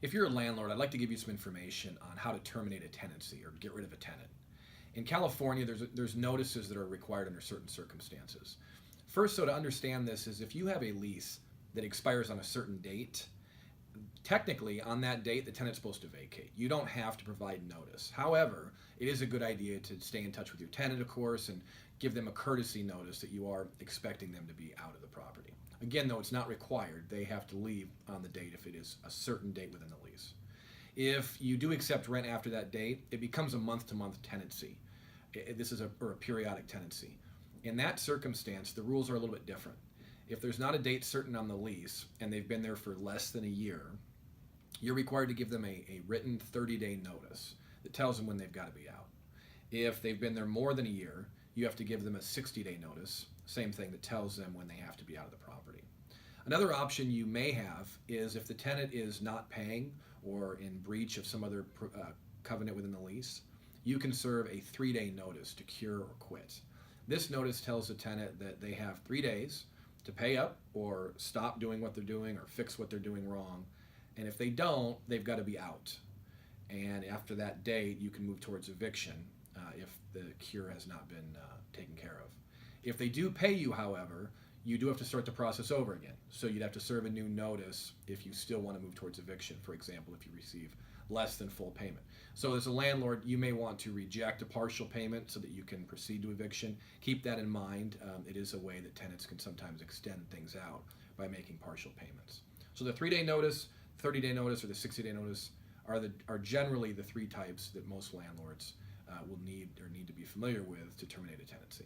If you're a landlord, I'd like to give you some information on how to terminate a tenancy or get rid of a tenant. In California, there's notices that are required under certain circumstances. First, so to understand this is if you have a lease that expires on a certain date, technically on that date the tenant's supposed to vacate. You don't have to provide notice. However, it is a good idea to stay in touch with your tenant, of course, and give them a courtesy notice that you are expecting them to be out of the property. Again, though, it's not required. They have to leave on the date if it is a certain date within the lease. If you do accept rent after that date, it becomes a month-to-month tenancy. This is a periodic tenancy. In that circumstance, the rules are a little bit different. If there's not a date certain on the lease and they've been there for less than a year, you're required to give them a written 30-day notice that tells them when they've got to be out. If they've been there more than a year, you have to give them a 60-day notice, same thing, that tells them when they have to be out of the property. Another option you may have is if the tenant is not paying or in breach of some other covenant within the lease, you can serve a 3-day notice to cure or quit. This notice tells the tenant that they have 3 days to pay up or stop doing what they're doing or fix what they're doing wrong. And if they don't, they've got to be out. And after that date, you can move towards eviction if the cure has not been taken care of. If they do pay you, however, you do have to start the process over again. So you'd have to serve a new notice if you still want to move towards eviction, for example, if you receive less than full payment. So as a landlord, you may want to reject a partial payment so that you can proceed to eviction. Keep that in mind. It is a way that tenants can sometimes extend things out by making partial payments. So the 3-day notice, 30-day notice, or the 60-day notice are generally the 3 types that most landlords will need to be familiar with to terminate a tenancy.